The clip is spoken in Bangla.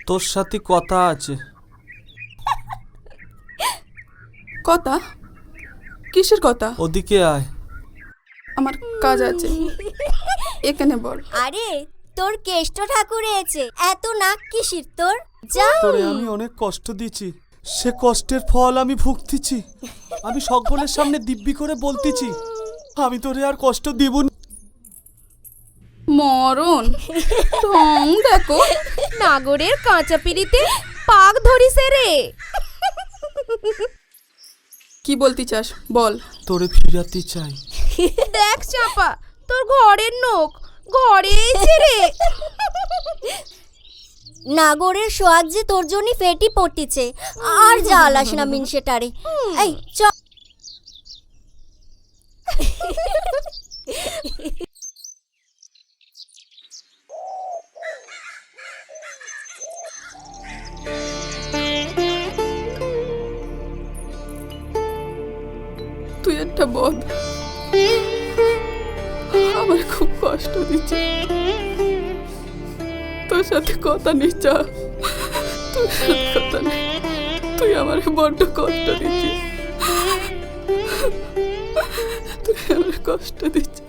তোর সাথে কথা আছে। কথা? কিসের কথা? ওদিকে আয়। আমার কাজ আছে, এখানে বল। আরে তোর কেষ্ট ঠাকুর এসেছে, এত নাক কিসির তোর? যা। তোরে আমি অনেক কষ্ট দিয়েছি, সে কষ্টের ফল আমি ভুগতেছি। আমি সকলের সামনে দিব্যি করে বলতেছি আমি তোরে আর কষ্ট দিব না। মরণ ঢং দেখো, নাগরের কাঁচা পিড়িতে পাক ধরিছে রে। কি বলতে চাস বল। তোরে ফিরাতে চাই। দেখ চাপা, তোর ঘরের নোক ঘরে এসে রে। নাগরের সোয়াগ যে তোর জন্য ফেটি পড়তিছে, আর জ্বালাস না মিনসেটারে। এই চ। তুই একটা বদ, আমার খুব কষ্ট দিচ্ছে। তোর সাথে কথা নেই, চা তোর সাথে কথা নেই, তুই আমার বড্ড কষ্ট দিচ্ছিস, তুই আমার কষ্ট দিচ্ছিস।